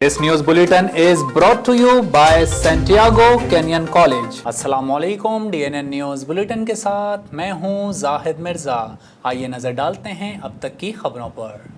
This news bulletin is brought to you by Santiago Kenyan College. अस्सलाम वालेकुम, DNN news bulletin के साथ मैं हूं जाहिद मिर्ज़ा। आइए नज़र डालते हैं अब तक की खबरों पर।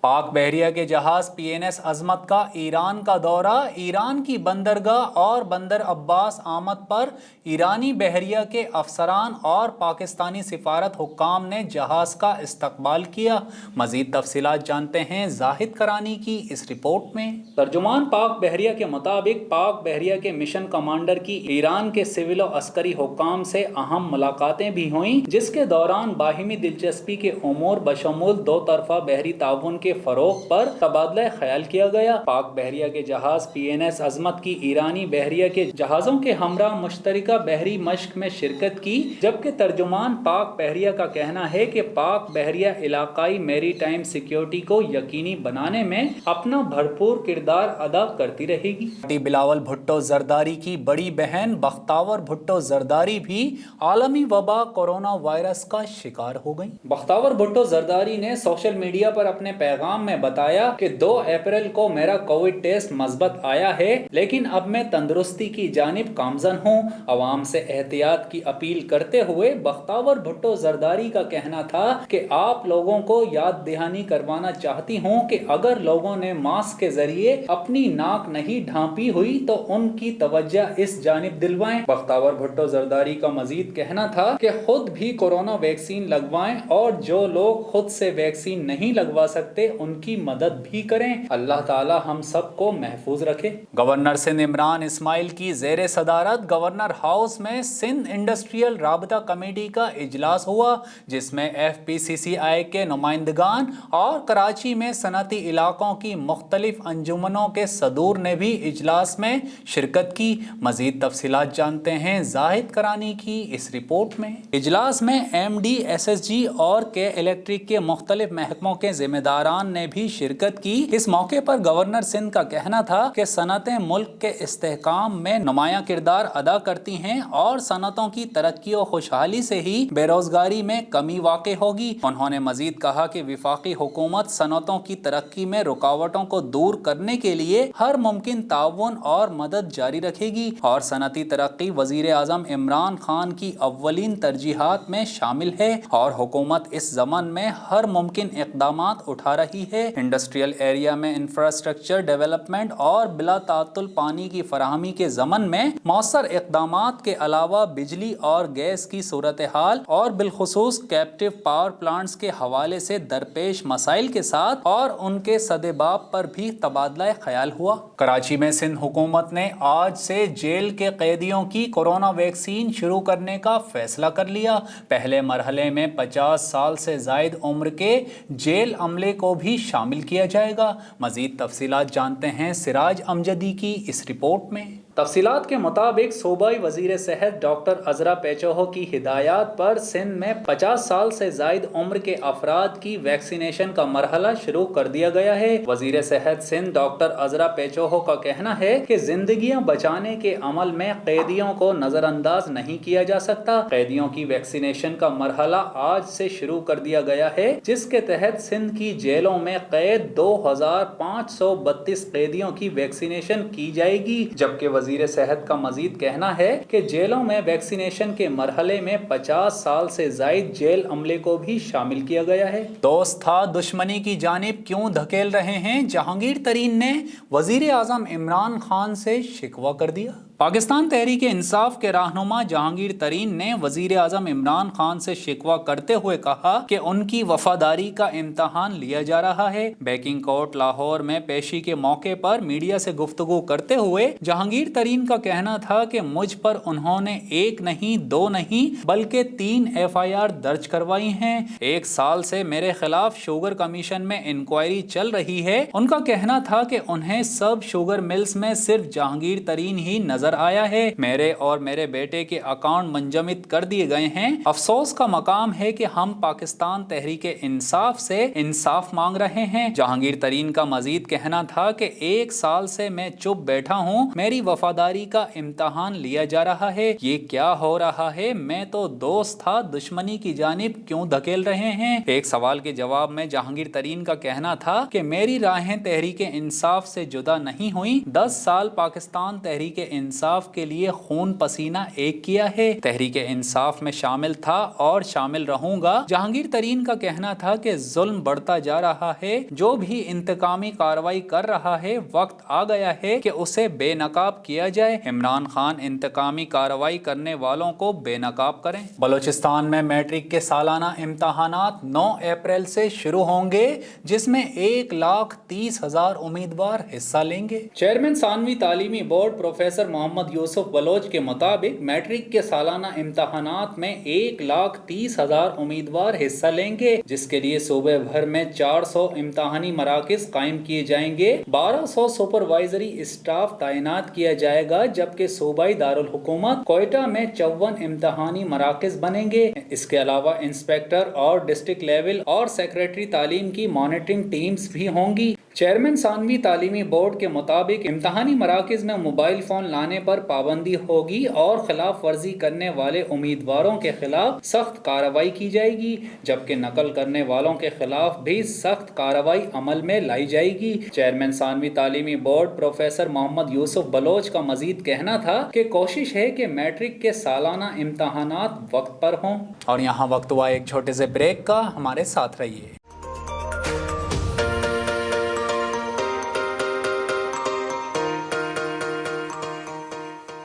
पाक बहरिया के जहाज़ PNS अजमत का ईरान का दौरा। ईरान की बंदरगाह और बंदर अब्बास आमद पर ईरानी बहरिया के अफसरान और पाकिस्तानी सिफारत हुक्काम ने जहाज़ का इस्तकबाल किया। मज़ीद तफसीलात जानते हैं जाहिद करानी की इस रिपोर्ट में। तर्जुमान पाक बहरिया के मुताबिक पाक बहरिया के मिशन कमांडर की ईरान के सिविल और अस्करी हुक्काम से अहम मुलाकातें भी हुईं, जिसके दौरान बाहिमी दिलचस्पी के उमूर बशमूल दो तरफा बहरी ताउन के फरोग पर तबादला ख्याल किया गया। पाक बहरिया के जहाज PNS अजमत की ईरानी बहरिया के जहाज़ों के हमरा मुश्तरका बहरी मश्क में शिरकत की, जबकि तर्जुमान पाक बहरिया का कहना है कि पाक बहरिया इलाकाई मेरी टाइम सिक्योरिटी को यकीनी बनाने में अपना भरपूर किरदार अदा करती रहेगी। बिलावल भुट्टो जरदारी की बड़ी बहन बख्तावर भुट्टो जरदारी भी आलमी वबा कोरोना वायरस का शिकार हो गई। बख्तावर भुट्टो जरदारी ने सोशल मीडिया पर अपने पैगाम में बताया कि 2 अप्रैल को मेरा कोविड टेस्ट मस्बत आया है, लेकिन अब मैं तंदुरुस्ती की जानिब गामजन हूँ। अवाम से एहतियात की अपील करते हुए बख्तावर भुट्टो जरदारी का कहना था कि आप लोगों को याद दहानी करवाना चाहती हूँ कि अगर लोगों ने मास्क के जरिए अपनी नाक नहीं ढांपी हुई तो उनकी तवज्जो इस जानिब दिलवाएं। बख्तावर भुट्टो जरदारी का मजीद कहना था कि खुद भी कोरोना वैक्सीन लगवाएं और जो लोग खुद से वैक्सीन नहीं लगवा सकते उनकी मदद भी करें। अल्लाह ताला हम सबको महफूज रखे। गवर्नर सिंध इमरान इस्माइल की ज़ेरे सदारत गवर्नर हाउस में सिंध इंडस्ट्रियल राबता कमेटी का इजलास हुआ, जिसमें FPCCI के नुमाइंदगान और कराची में सनती इलाकों की मुख्तलिफ अंजुमनों के सदूर ने भी इजलास में शिरकत की। मजीद तफसीलात जानते हैं जाहिद करानी की इस रिपोर्ट में। इजलास में MD SSG और के इलेक्ट्रिक के मुख्तलिफ महकमों के जिम्मेदारान ने भी शिरकत की। इस मौके पर गवर्नर सिंध का कहना था कि सनतें मुल्क के इस्तेहकाम में नुमाया किरदार अदा करती हैं और सनतों की तरक्की और खुशहाली से ही बेरोजगारी में कमी वाक़ होगी। उन्होंने मजीद कहा कि विफाकी हुकूमत सनतों की तरक्की में रुकावटों को दूर करने के लिए हर मुमकिन ताउन और मदद जारी रखेगी और सनती तरक्की वजीर आज़म इमरान खान की अव्वलीन तरजीहात में शामिल है और हुकूमत इस ज़मन में हर मुमकिन इक़दामात उठा रही है। इंडस्ट्रियल एरिया में इंफ्रास्ट्रक्चर डेवलपमेंट और बिला तातुल पानी की फराहमी के ज़मन में मौसर इक़दामात के अलावा बिजली और गैस की सूरत हाल और बिलखुसूस कैप्टिव पावर प्लांट्स के हवाले से दरपेश मसाइल के साथ और उनके सदेबाब पर भी तबादला ख्याल हुआ। कराची में सिंध हुकूमत ने आज से जेल के कैदियों की कोरोना वैक्सीन शुरू करने का फैसला कर लिया। पहले मरहले में 50 साल से ज़ायद उम्र के जेल अमले को भी शामिल किया जाएगा। मजीद तफसीलात जानते हैं सिराज अमजदी की इस रिपोर्ट में। तफसीलात के मुताबिक सूबाई वजीर सेहत डॉक्टर अजरा पेचोहो की हिदायत पर सिंध में 50 साल से जायद उम्र के अफराद की वैक्सीनेशन का मरहला शुरू कर दिया गया है। वजीर सेहत सिंध डॉक्टर अजरा पेचोहो का कहना है कि जिंदगियां बचाने के अमल में कैदियों को नजरअंदाज नहीं किया जा सकता। कैदियों की वैक्सीनेशन का मरहला आज से शुरू कर दिया गया है, जिसके तहत सिंध की जेलों में कैद 2532 कैदियों की वैक्सीनेशन की जाएगी। जबकि वजीर सेहत का मजीद कहना है कि जेलों में वैक्सीनेशन के मरहले में 50 साल से जायद जेल अमले को भी शामिल किया गया है। दोस्त था दुश्मनी की जानिब क्यों धकेल रहे हैं, जहांगीर तरीन ने वजीर आजम इमरान खान से शिकवा कर दिया। पाकिस्तान तहरीक इंसाफ के रहनुमा जहांगीर तरीन ने वजीर आजम इमरान खान से शिकवा करते हुए कहा कि उनकी वफादारी का इम्तहान लिया जा रहा है। बैकिंग कोर्ट लाहौर में पेशी के मौके पर मीडिया से गुफ्तगू करते हुए जहांगीर तरीन का कहना था कि मुझ पर उन्होंने 1 नहीं 2 नहीं बल्कि 3 FIR दर्ज करवाई हैं। 1 साल से मेरे खिलाफ शुगर कमीशन में इंक्वायरी चल रही है। उनका कहना था कि उन्हें सब शुगर मिल्स में सिर्फ जहांगीर तरीन ही नजर नजर आया है। मेरे और मेरे बेटे के अकाउंट मुंजमद कर दिए गए हैं। अफसोस का मकाम है कि हम पाकिस्तान तहरीक इंसाफ से इंसाफ मांग रहे हैं। जहांगीर तरीन का मजीद कहना था कि 1 साल से मैं चुप बैठा हूँ, मेरी वफादारी का इम्तहान लिया जा रहा है। ये क्या हो रहा है? मैं तो दोस्त था, दुश्मनी की जानिब क्यों धकेल रहे हैं? एक सवाल के जवाब में जहांगीर तरीन का कहना था कि मेरी राहें तहरीक इंसाफ से जुदा नहीं हुई। 10 साल पाकिस्तान तहरीक इंसाफ के लिए खून पसीना एक किया है। तहरीक इंसाफ में शामिल था और शामिल रहूंगा। जहांगीर तरीन का कहना था कि जुल्म बढ़ता जा रहा है। जो भी इंतकामी कार्रवाई कर रहा है, वक्त आ गया है कि उसे बेनकाब किया जाए। इमरान खान इंतकामी कार्रवाई करने वालों को बेनकाब करें। बलूचिस्तान में मैट्रिक के सालाना इम्तहानात 9 अप्रैल से शुरू होंगे, जिसमें 1,30,000 उम्मीदवार हिस्सा लेंगे। चेयरमैन सानवी तालीमी बोर्ड प्रोफेसर मोहम्मद यूसुफ बलोच के मुताबिक मैट्रिक के सालाना इम्तहानात में 1,30,000 उम्मीदवार हिस्सा लेंगे, जिसके लिए सूबे भर में 400 इम्तहानी मराकज कायम किए जाएंगे। 1200 सुपरवाइजरी स्टाफ तैनात किया जाएगा, जबकि सूबाई दारुल हुकूमत कोयटा में 54 इम्तहानी मराकज बनेंगे। इसके अलावा इंस्पेक्टर और डिस्ट्रिक्ट लेवल और सेक्रेटरी तालीम की मॉनिटरिंग टीम्स भी होंगी। चेयरमैन सानवी तालीमी बोर्ड के मुताबिक इम्तहानी मराकज में मोबाइल फोन लाने पर पाबंदी होगी और खिलाफ वर्जी करने वाले उम्मीदवारों के खिलाफ सख्त कार्रवाई की जाएगी, जबकि नकल करने वालों के खिलाफ भी सख्त कार्रवाई अमल में लाई जाएगी। चेयरमैन सानवी तालीमी बोर्ड प्रोफेसर मोहम्मद यूसुफ बलोच का मजीद कहना था कि कोशिश है कि मैट्रिक के सालाना इम्तहानात वक्त पर हों। और यहाँ वक्त हुआ एक छोटे से ब्रेक का, हमारे साथ रहिए।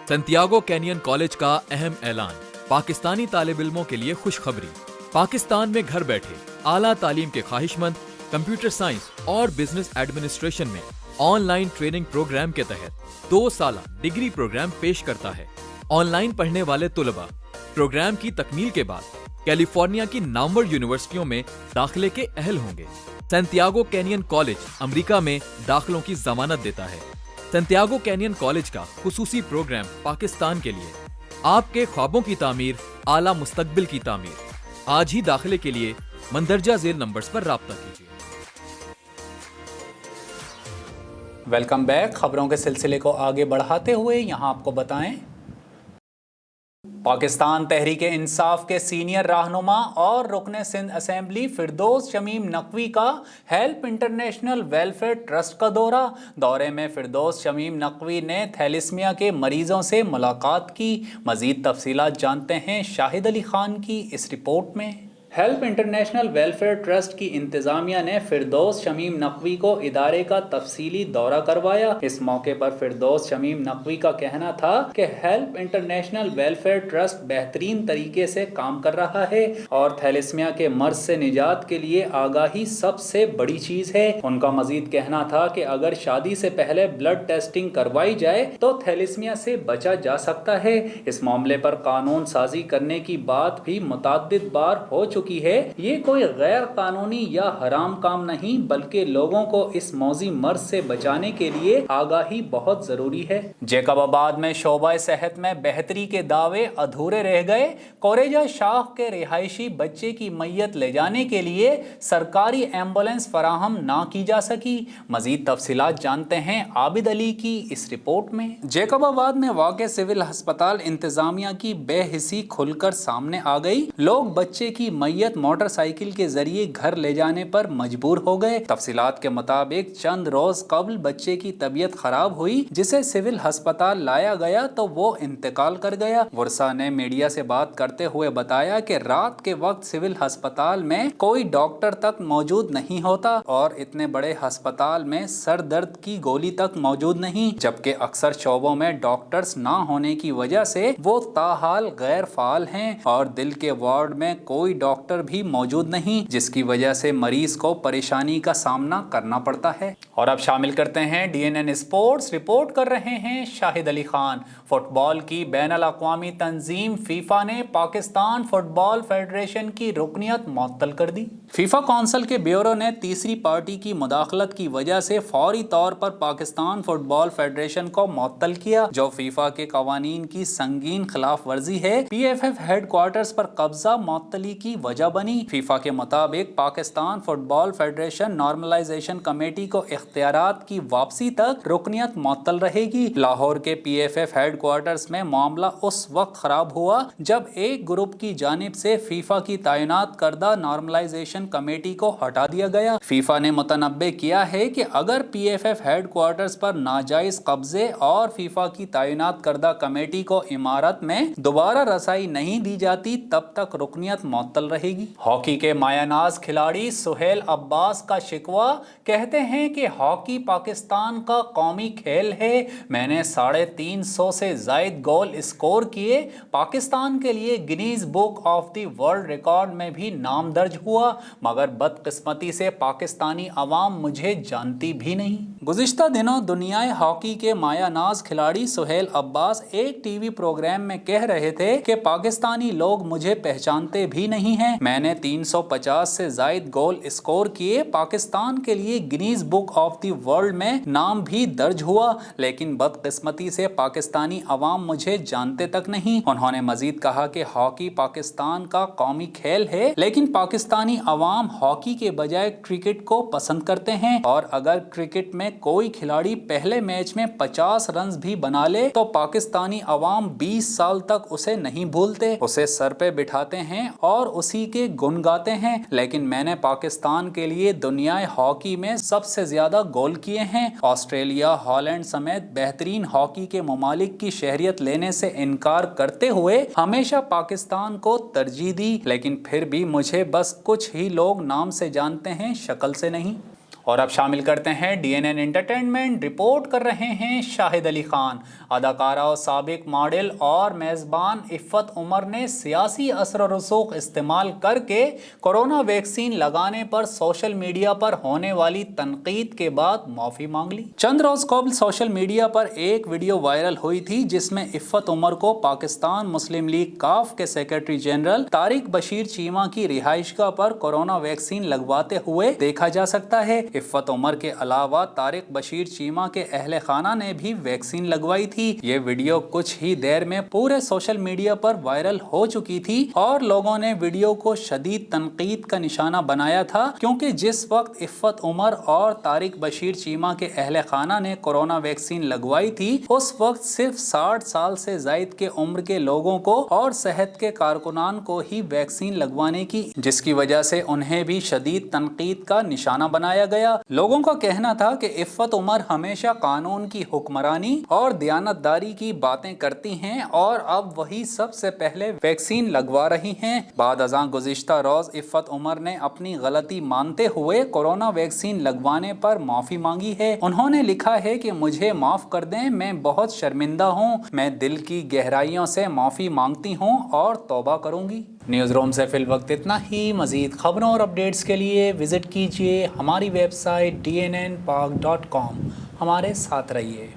सैंटियागो कैनियन कॉलेज का अहम ऐलान, पाकिस्तानी तालिब इल्मों के लिए खुशखबरी। पाकिस्तान में घर बैठे आला तालीम के ख्वाहिशमंद कंप्यूटर साइंस और बिजनेस एडमिनिस्ट्रेशन में ऑनलाइन ट्रेनिंग प्रोग्राम के तहत 2 साला डिग्री प्रोग्राम पेश करता है। ऑनलाइन पढ़ने वाले तुलबा प्रोग्राम की तकमील के बाद कैलिफोर्निया की नामवर यूनिवर्सिटियों में दाखिले के अहल होंगे। सैंटियागो कैनियन कॉलेज अमेरिका में दाखिलों की जमानत देता है। सैंटियागो कैनियन कॉलेज का खुसूसी प्रोग्राम पाकिस्तान के लिए, आपके ख्वाबों की तामीर, आला मुस्तकबिल की तामीर। आज ही दाखिले के लिए मंदरजा झेल नंबर्स पर राब्ता कीजिए। Welcome back. खबरों के सिलसिले को आगे बढ़ाते हुए यहाँ आपको बताएं, पाकिस्तान तहरीक इंसाफ के सीनियर रहनुमा और रुकने सिंध असेंबली फिरदौस शमीम नकवी का हेल्प इंटरनेशनल वेलफेयर ट्रस्ट का दौरे में फिरदौस शमीम नकवी ने थैलिस्मिया के मरीजों से मुलाकात की। मजीद तफसीलात जानते हैं शाहिद अली खान की इस रिपोर्ट में। हेल्प इंटरनेशनल वेलफेयर ट्रस्ट की इंतजामिया ने फिरदौस शमीम नकवी को इदारे का तफसीली दौरा करवाया। इस मौके पर फिरदौस शमीम नकवी का कहना था कि हेल्प इंटरनेशनल वेलफेयर ट्रस्ट बेहतरीन तरीके से काम कर रहा है और थैलेसीमिया के मर्ज से निजात के लिए आगाही सबसे बड़ी चीज है। उनका मजीद कहना था कि अगर शादी से पहले ब्लड टेस्टिंग करवाई जाए तो थैलेसीमिया से बचा जा सकता है। इस मामले पर कानून साजी करने की बात भी मुतअद्दिद बार हो चुकी है। ये कोई गैर कानूनी या हराम काम नहीं, बल्कि लोगों को इस मौजी मर्ज से बचाने के लिए आगाही बहुत जरूरी है। जैकबाबाद में शोबा सेहत में बेहतरी के दावे अधूरे रह गए। कोरेजा शाह के रिहायशी बच्चे की मैयत ले जाने के लिए सरकारी एम्बुलेंस फराहम ना की जा सकी। मजीद तफसीलात जानते हैं आबिद अली की इस रिपोर्ट में। जैकबाबाद में वाक़े सिविल अस्पताल इंतजामिया की बेहिसी खुलकर सामने आ गई। लोग बच्चे की मैयत मोटरसाइकिल के जरिए घर ले जाने पर मजबूर हो गए। तफसीलात के मुताबिक चंद रोज कबल बच्चे की तबीयत खराब हुई, जिसे सिविल अस्पताल लाया गया तो वो इंतकाल कर गया। वर्षा ने मीडिया से बात करते हुए बताया कि रात के वक्त सिविल अस्पताल में कोई डॉक्टर तक मौजूद नहीं होता और इतने बड़े अस्पताल में सर दर्द की गोली तक मौजूद नहीं, जबकि अक्सर शोबों में डॉक्टर्स ना होने की वजह से वो ताहाल गैर फाल हैं और दिल के वार्ड में कोई डॉक्टर डॉक्टर भी मौजूद नहीं, जिसकी वजह से मरीज को परेशानी का सामना करना पड़ता है। और अब शामिल करते हैं DNN स्पोर्ट्स। रिपोर्ट कर रहे हैं शाहिद अली खान। फुटबॉल की बैनुल अक़वामी तंजीम फीफा ने पाकिस्तान फुटबॉल फेडरेशन की रुकनियत मुअत्तल कर दी। फीफा कौंसिल के ब्यूरो ने तीसरी पार्टी की मुदाखलत की वजह से फौरी तौर पर पाकिस्तान फुटबॉल फेडरेशन को मुअत्तल किया, जो फीफा के कवानीन की संगीन खिलाफ वर्जी है। PFF हेडक्वार्टर्स पर कब्जा मुअत्तली की वजह बनी। फीफा के मुताबिक Pakistan football federation normalisation committee को इख्तियारात की वापसी तक रुकनियत मुअत्तल रहेगी। लाहौर के PFF हेडक्वार्टर्स में मामला उस वक्त खराब हुआ जब एक ग्रुप की जानिब से फीफा की तैनात करदा नॉर्मलाइजेशन कमेटी को हटा दिया गया। फीफा ने मुतनब्बे किया है कि अगर PFF हेडक्वार्टर्स पर नाजायज कब्जे और फीफा की तैनात करदा कमेटी को इमारत में दोबारा रसाई नहीं दी जाती तब तक रुकनियत मुअत्तल रहेगी। हॉकी के मायानाज खिलाड़ी सुहेल अब्बास का शिकवा, कहते हैं कि हॉकी पाकिस्तान का कौमी खेल है। मैंने 350 से जायद गोल स्कोर किए। पाकिस्तान के लिए Guinness book of the world record में भी नाम दर्ज हुआ, मगर बदकिस्मती से पाकिस्तानी अवाम मुझे जानती भी नहीं। गुज़िश्ता दिनों दुनियाए हॉकी के मायानाज खिलाड़ी सुहेल अब्बास एक टीवी प्रोग्राम में कह रहे थे कि पाकिस्तानी लोग मुझे पहचानते भी नहीं हैं। मैंने 350 से जायद गोल स्कोर किए। पाकिस्तान के लिए Guinness book of the world में नाम भी दर्ज हुआ, लेकिन बदकिस्मती से पाकिस्तानी अवाम मुझे जानते तक नहीं। उन्होंने मजीद कहा कि हॉकी पाकिस्तान का कौमी खेल है, लेकिन पाकिस्तानी अवाम हॉकी के बजाय क्रिकेट को पसंद करते हैं, और अगर क्रिकेट में कोई खिलाड़ी पहले मैच में 50 रन भी बना ले तो पाकिस्तानी अवाम 20 साल तक उसे नहीं भूलते, उसे सर पे बिठाते हैं और उसी के गुण गाते हैं। लेकिन मैंने पाकिस्तान के लिए दुनियाई हॉकी में सबसे ज्यादा गोल किए हैं। ऑस्ट्रेलिया, हॉलैंड समेत बेहतरीन हॉकी के ममालिक की शहरियत लेने से इनकार करते हुए हमेशा पाकिस्तान को तरजीह दी, लेकिन फिर भी मुझे बस कुछ ही लोग नाम से जानते हैं, शक्ल से नहीं। और अब शामिल करते हैं DNN एंटरटेनमेंट। रिपोर्ट कर रहे हैं शाहिद अली खान। अदाकारा और साबिक मॉडल और मेज़बान इफ़्फ़त उमर ने सियासी असर और रसूख इस्तेमाल करके कोरोना वैक्सीन लगाने पर सोशल मीडिया पर होने वाली तनकीद के बाद माफ़ी मांग ली। चंद रोज़ कबल सोशल मीडिया पर एक वीडियो वायरल हुई थी जिसमें इफ़्फ़त उमर को पाकिस्तान मुस्लिम लीग काफ के सेक्रेटरी जनरल तारिक बशीर चीमा की रिहाइशगाह पर कोरोना वैक्सीन लगवाते हुए देखा जा सकता है। इफ़्फ़त उमर के अलावा तारिक बशीर चीमा के अहले खाना ने भी वैक्सीन लगवाई थी। ये वीडियो कुछ ही देर में पूरे सोशल मीडिया पर वायरल हो चुकी थी और लोगों ने वीडियो को शदीद तनकीद का निशाना बनाया था, क्योंकि जिस वक्त इफ़्फ़त उमर और तारिक बशीर चीमा के अहले खाना ने कोरोना वैक्सीन लगवाई थी, उस वक्त सिर्फ 60 साल से जायद के उम्र के लोगों को और सेहत के कारकुनान को ही वैक्सीन लगवाने की, जिसकी वजह से उन्हें भी शदीद तनकीद का निशाना बनाया गया। लोगों का कहना था कि इफ़्फ़त उमर हमेशा कानून की हुक्मरानी और दयानतदारी की बातें करती हैं और अब वही सबसे पहले वैक्सीन लगवा रही हैं। बाद अज़ां गुज़िश्ता रोज़ इफ़्फ़त उमर ने अपनी गलती मानते हुए कोरोना वैक्सीन लगवाने पर माफ़ी मांगी है। उन्होंने लिखा है कि मुझे माफ़ कर दें, मैं बहुत शर्मिंदा हूँ। मैं दिल की गहराइयों से माफ़ी मांगती हूँ और तौबा करूँगी। न्यूज़ रूम से फिल वक्त इतना ही। मज़ीद खबरों और अपडेट्स के लिए विज़िट कीजिए हमारी वेबसाइट dnnpak.com। हमारे साथ रहिए।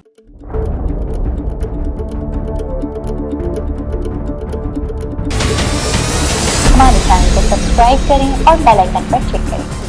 हमारे चैनल को सब्सक्राइब करें और बेल आइकन पर क्लिक करें।